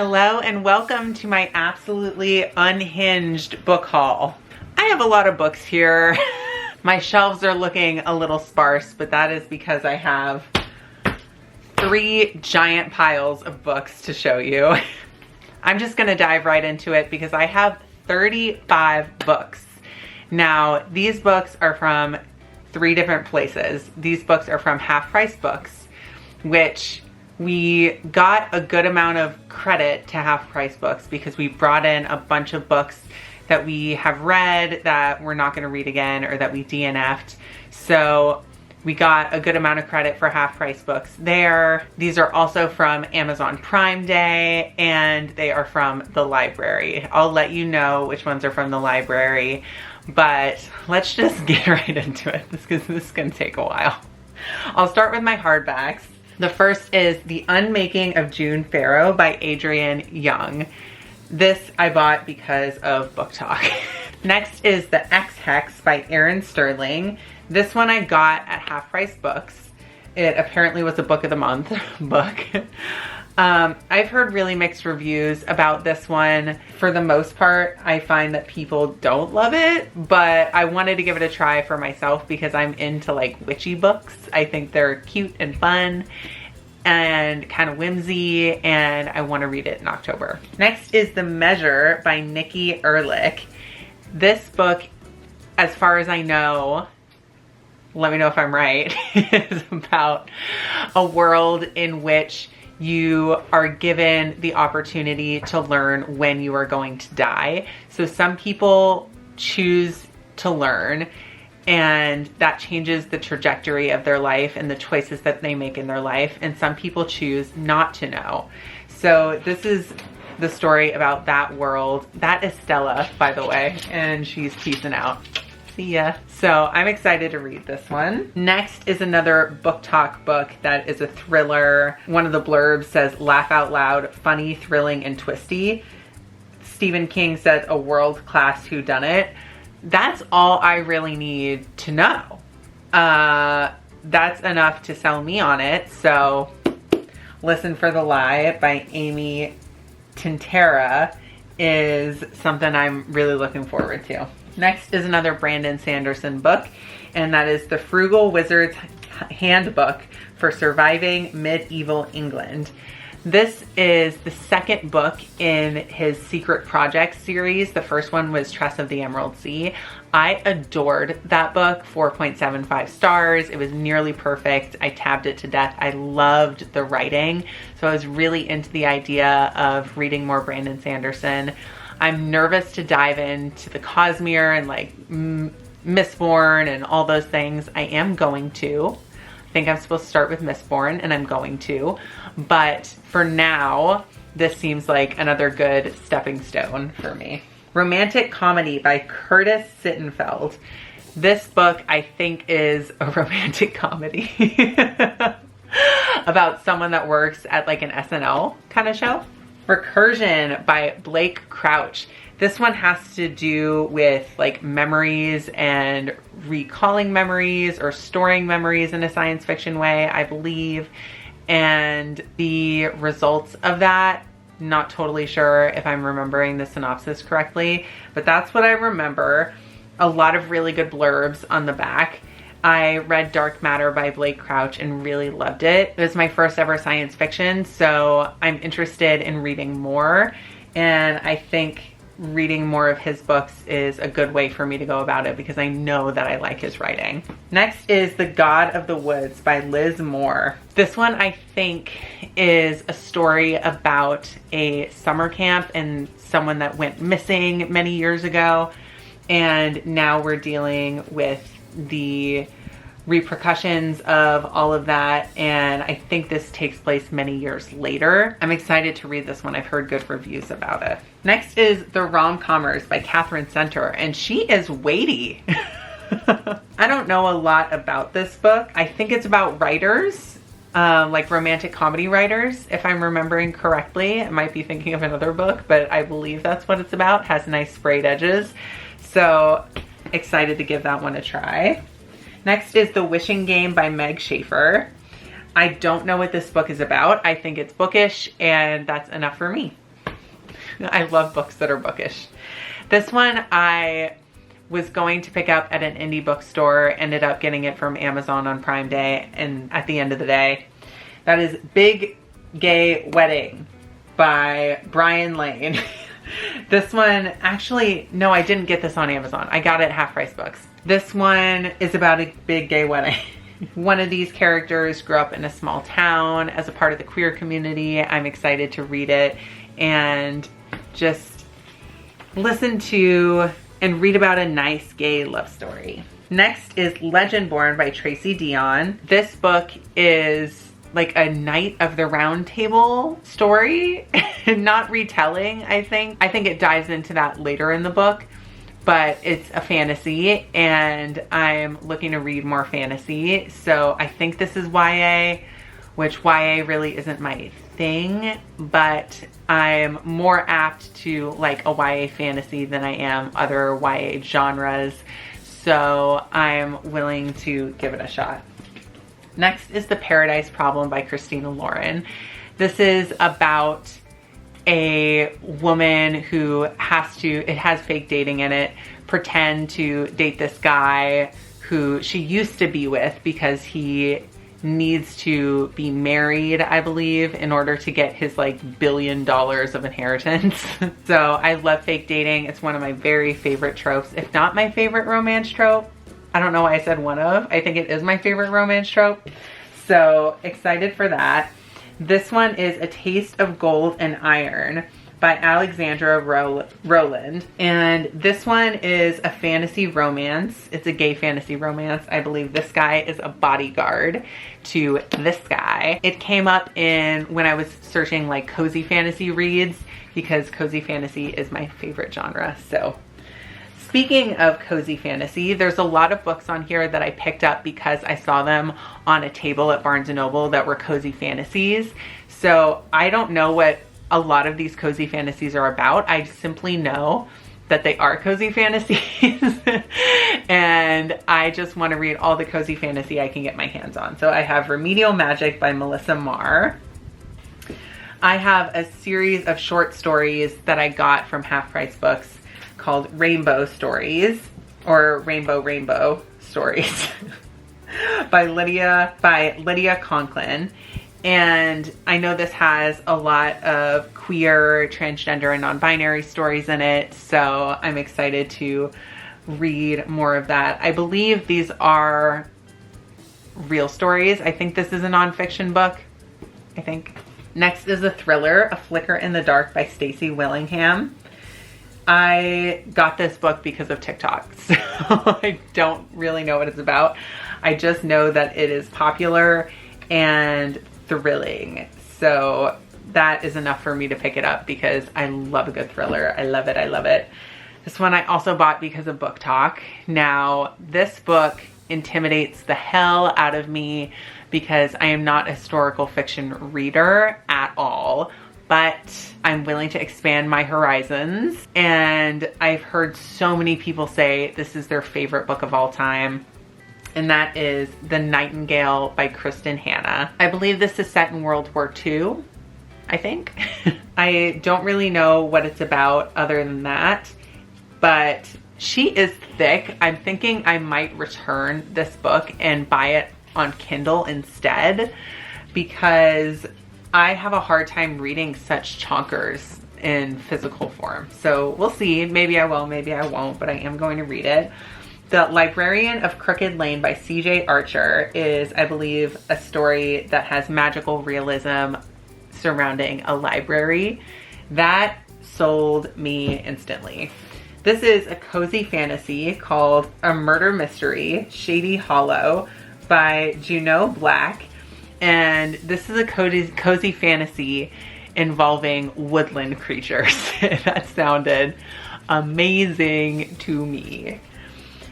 Hello and welcome to my absolutely unhinged book haul. I have a lot of books here. My shelves are looking a little sparse, but that is because I have 3 giant piles of books to show you. I'm just gonna dive right into it because I have 35 books. Now, these books are from 3 different places. These books are from Half Price Books, which we got a good amount of credit to Half Price Books because we brought in a bunch of books that we have read that we're not gonna read again or that we DNF'd. So we got a good amount of credit for Half Price Books there. These are also from Amazon Prime Day and they are from the library. I'll let you know which ones are from the library, but let's just get right into it because this is gonna take a while. I'll start with my hardbacks. The first is The Unmaking of June Farrow by Adrienne Young. This I bought because of Book Talk. Next is The X-Hex by Erin Sterling. This one I got at Half Price Books. It apparently was a book of the month book. I've heard really mixed reviews about this one. For the most part, I find that people don't love it, but I wanted to give it a try for myself because I'm into like witchy books. I think they're cute and fun and kind of whimsy, and I want to read it in October. Next is The Measure by Nikki Ehrlich. This book, as far as I know, let me know if I'm right, is about a world in which you are given the opportunity to learn when you are going to die. So some people choose to learn and that changes the trajectory of their life and the choices that they make in their life. And some people choose not to know. So this is the story about that world. That is Stella, by the way, and she's peacing out. See ya. So I'm excited to read this one. Next is another Book Talk book that is a thriller. One of the blurbs says, laugh out loud, funny, thrilling, and twisty. Stephen King says, a world-class whodunit. That's all I really need to know. That's enough to sell me on it. So Listen for the Lie by Amy Tintera is something I'm really looking forward to. Next is another Brandon Sanderson book, and that is The Frugal Wizard's Handbook for Surviving Medieval England. This is the second book in his Secret Projects series. The first one was Tress of the Emerald Sea. I adored that book, 4.75 stars. It was nearly perfect. I tabbed it to death. I loved the writing. So I was really into the idea of reading more Brandon Sanderson. I'm nervous to dive into the Cosmere and like Mistborn and all those things. I am going to. I think I'm supposed to start with Mistborn and I'm going to. But for now, this seems like another good stepping stone for me. Romantic Comedy by Curtis Sittenfeld. This book I think is a romantic comedy about someone that works at like an SNL kind of show. Recursion by Blake Crouch. This one has to do with like memories and recalling memories or storing memories in a science fiction way, I believe. And the results of that, not totally sure if I'm remembering the synopsis correctly, but that's what I remember. A lot of really good blurbs on the back. I read Dark Matter by Blake Crouch and really loved it. It was my first ever science fiction, so I'm interested in reading more. And I think reading more of his books is a good way for me to go about it because I know that I like his writing. Next is The God of the Woods by Liz Moore. This one I think is a story about a summer camp and someone that went missing many years ago. And now we're dealing with the repercussions of all of that, and I think this takes place many years later. I'm excited to read this one. I've heard good reviews about it. Next is The Rom-Commers by Catherine Center, and she is weighty. I don't know a lot about this book. I think it's about writers, like romantic comedy writers, if I'm remembering correctly. I might be thinking of another book, but I believe that's what it's about. It has nice sprayed edges. So excited to give that one a try. Next is The Wishing Game by Meg Schaefer. I don't know what this book is about. I think it's bookish and that's enough for me. I love books that are bookish. This one I was going to pick up at an indie bookstore, ended up getting it from Amazon on Prime Day, and at the end of the day, that is Big Gay Wedding by Brian Lane. This one, actually, no, I didn't get this on Amazon. I got it at Half Price Books. This one is about a big gay wedding. One of these characters grew up in a small town as a part of the queer community. I'm excited to read it and just listen to and read about a nice gay love story. Next is Legend Born by Tracy Dion. This book is like a Knight of the Round Table story, not retelling, I think. I think it dives into that later in the book, but it's a fantasy and I'm looking to read more fantasy. So I think this is YA, which YA really isn't my thing, but I'm more apt to like a YA fantasy than I am other YA genres. So I'm willing to give it a shot. Next is The Paradise Problem by Christina Lauren. This is about a woman who has to, it has fake dating in it, pretend to date this guy who she used to be with because he needs to be married, I believe, in order to get his like $1 billion of inheritance. So I love fake dating. It's one of my very favorite tropes, if not my favorite romance trope. I don't know why I said one of. I think it is my favorite romance trope. So excited for that. This one is A Taste of Gold and Iron by Alexandra Rowland. And this one is a fantasy romance. It's a gay fantasy romance. I believe this guy is a bodyguard to this guy. It came up in when I was searching like cozy fantasy reads because cozy fantasy is my favorite genre. So speaking of cozy fantasy, there's a lot of books on here that I picked up because I saw them on a table at Barnes & Noble that were cozy fantasies. So I don't know what a lot of these cozy fantasies are about. I simply know that they are cozy fantasies and I just want to read all the cozy fantasy I can get my hands on. So I have Remedial Magic by Melissa Marr. I have a series of short stories that I got from Half Price Books called Rainbow Stories, or Rainbow Stories by Lydia Conklin. And I know this has a lot of queer, transgender, and non-binary stories in it, so I'm excited to read more of that. I believe these are real stories. I think this is a nonfiction book, I think. Next is a thriller, A Flicker in the Dark by Stacey Willingham. I got this book because of TikTok, so I don't really know what it's about. I just know that it is popular and thrilling. So that is enough for me to pick it up because I love a good thriller. I love it. I love it. This one I also bought because of Book Talk. Now, this book intimidates the hell out of me because I am not a historical fiction reader at all, but I'm willing to expand my horizons. And I've heard so many people say this is their favorite book of all time. And that is The Nightingale by Kristen Hanna. I believe this is set in World War II, I think. I don't really know what it's about other than that, but she is thick. I'm thinking I might return this book and buy it on Kindle instead because I have a hard time reading such chonkers in physical form. So we'll see. Maybe I will, maybe I won't, but I am going to read it. The Librarian of Crooked Lane by C.J. Archer is, I believe, a story that has magical realism surrounding a library. That sold me instantly. This is a cozy fantasy called A Murder Mystery, Shady Hollow by Juno Black. And this is a cozy fantasy involving woodland creatures. That sounded amazing to me.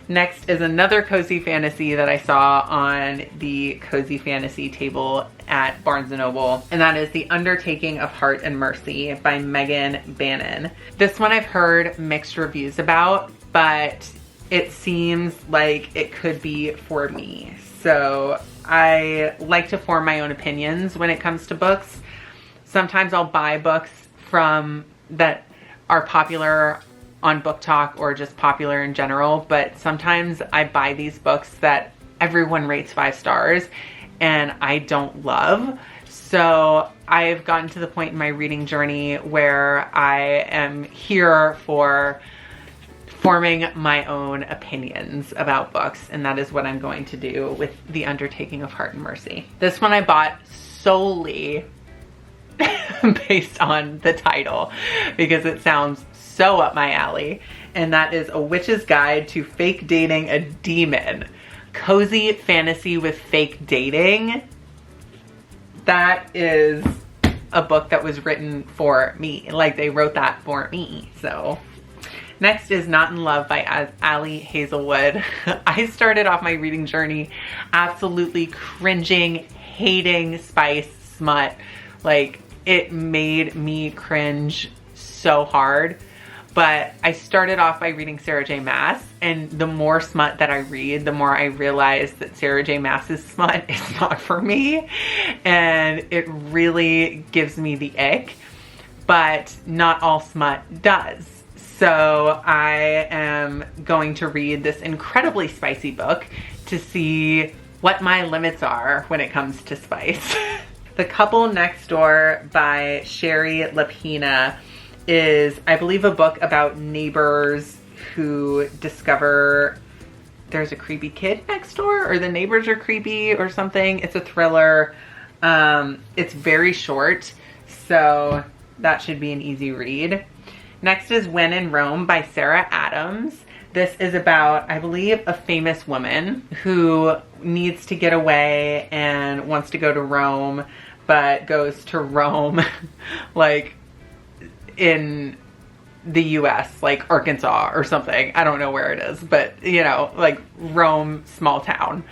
Next is another cozy fantasy that I saw on the cozy fantasy table at Barnes & Noble, and that is The Undertaking of Heart and Mercy by Megan Bannon. This one I've heard mixed reviews about, but it seems like it could be for me. So I like to form my own opinions when it comes to books. Sometimes I'll buy books from that are popular on Book Talk or just popular in general, but sometimes I buy these books that everyone rates 5 stars and I don't love. So I've gotten to the point in my reading journey where I am here for forming my own opinions about books, and that is what I'm going to do with The Undertaking of Heart and Mercy. This one I bought solely based on the title because it sounds so up my alley, and that is A Witch's Guide to Fake Dating a Demon. Cozy fantasy with fake dating. That is a book that was written for me. Like, they wrote that for me. So next is Not in Love by Ali Hazelwood. I started off my reading journey absolutely cringing, hating spice smut. Like, it made me cringe so hard. But I started off by reading Sarah J. Maas, and the more smut that I read, the more I realize that Sarah J. Maas's smut is not for me, and it really gives me the ick, but not all smut does. So I am going to read this incredibly spicy book to see what my limits are when it comes to spice. The Couple Next Door by Sherry Lapina is, I believe, a book about neighbors who discover there's a creepy kid next door, or the neighbors are creepy or something. It's a thriller. It's very short, so that should be an easy read. Next is When in Rome by Sarah Adams. This is about, I believe, a famous woman who needs to get away and wants to go to Rome, but goes to Rome like in the US, like Arkansas or something. I don't know where it is, but you know, like Rome, small town.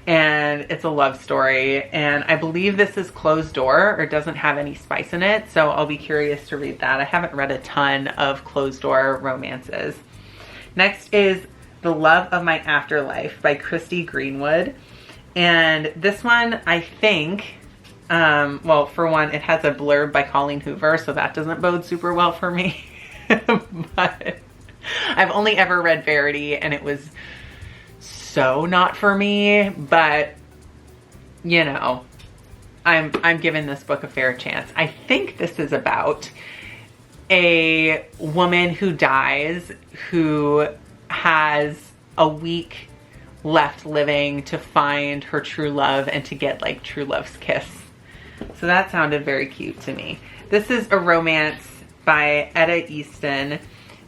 And it's a love story. And I believe this is closed door or doesn't have any spice in it. So I'll be curious to read that. I haven't read a ton of closed door romances. Next is The Love of My Afterlife by Christy Greenwood. And this one, I think, well, for one, it has a blurb by Colleen Hoover, so that doesn't bode super well for me. But I've only ever read Verity, and it was so not for me, but you know, I'm giving this book a fair chance. I think this is about a woman who dies, who has a week left living to find her true love and to get like true love's kiss. So that sounded very cute to me. This is a romance by Etta Easton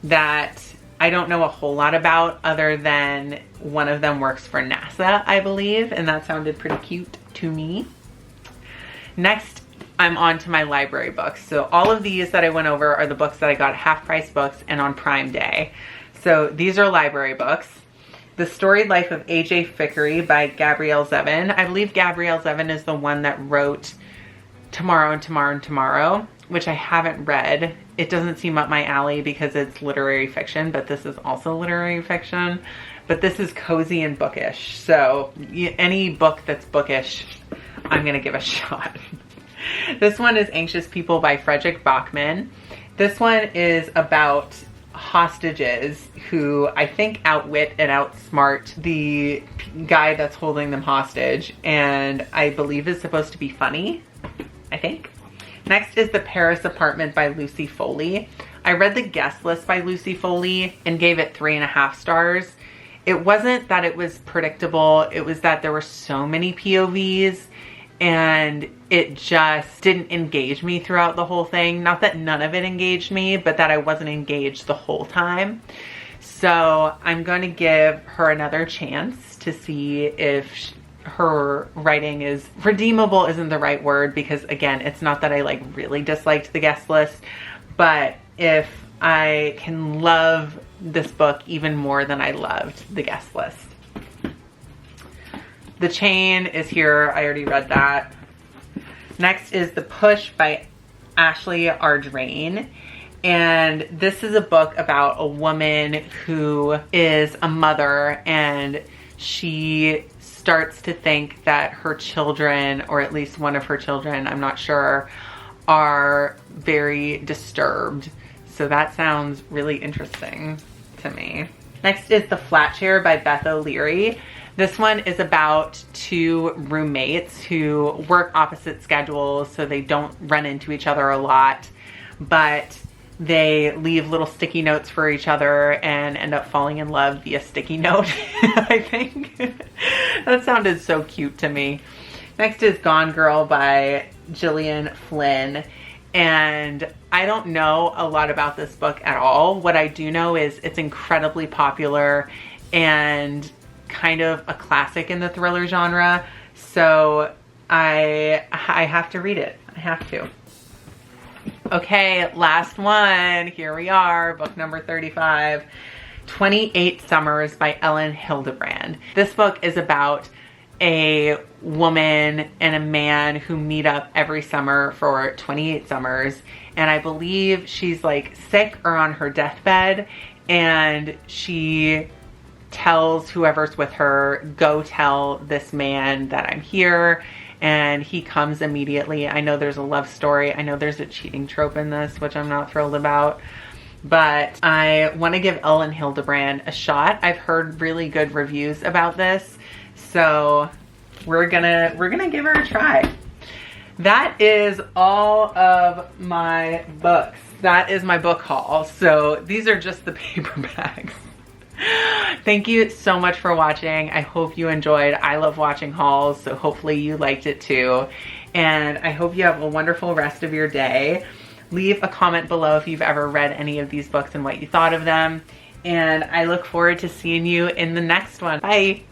that I don't know a whole lot about, other than one of them works for NASA, I believe, and that sounded pretty cute to me. Next, I'm on to my library books. So all of these that I went over are the books that I got half price books and on Prime Day. So these are library books. The Storied Life of A.J. Fickery by Gabrielle Zevin. I believe Gabrielle Zevin is the one that wrote Tomorrow and Tomorrow and Tomorrow, which I haven't read. It doesn't seem up my alley because it's literary fiction, but this is also literary fiction. But this is cozy and bookish. So any book that's bookish, I'm gonna give a shot. This one is Anxious People by Frederick Bachman. This one is about hostages who I think outwit and outsmart the guy that's holding them hostage, and I believe is supposed to be funny, I think. Next is The Paris Apartment by Lucy Foley. I read the guest list by Lucy Foley and gave it 3.5 stars. It wasn't that it was predictable, it was that there were so many POVs and it just didn't engage me throughout the whole thing. Not that none of it engaged me, but that I wasn't engaged the whole time. So I'm going to give her another chance to see if her writing is redeemable. Isn't the right word, because again, it's not that I like really disliked the guest list, but if I can love this book even more than I loved the guest list. The Chain is here. I already read that. Next is The Push by Ashley Ardrain. And this is a book about a woman who is a mother, and she starts to think that her children, or at least one of her children, I'm not sure, are very disturbed. So that sounds really interesting to me. Next is The Flat Chair by Beth O'Leary. This one is about two roommates who work opposite schedules, so they don't run into each other a lot, but they leave little sticky notes for each other and end up falling in love via sticky note, I think. That sounded so cute to me. Next is Gone Girl by Gillian Flynn. And I don't know a lot about this book at all. What I do know is it's incredibly popular and kind of a classic in the thriller genre. So I have to read it. I have to. Okay, last one. Here we are, book number 35, 28 Summers by Ellen Hildebrand. This book is about a woman and a man who meet up every summer for 28 summers. And I believe she's like sick or on her deathbed, and she tells whoever's with her, go tell this man that I'm here. And he comes immediately. I know there's a love story. I know there's a cheating trope in this, which I'm not thrilled about. But I want to give Ellen Hildebrand a shot. I've heard really good reviews about this. So we're gonna give her a try. That is all of my books. That is my book haul. So these are just the paperbacks. Thank you so much for watching. I hope you enjoyed. I love watching hauls, so hopefully you liked it too. And I hope you have a wonderful rest of your day. Leave a comment below if you've ever read any of these books and what you thought of them. And I look forward to seeing you in the next one. Bye.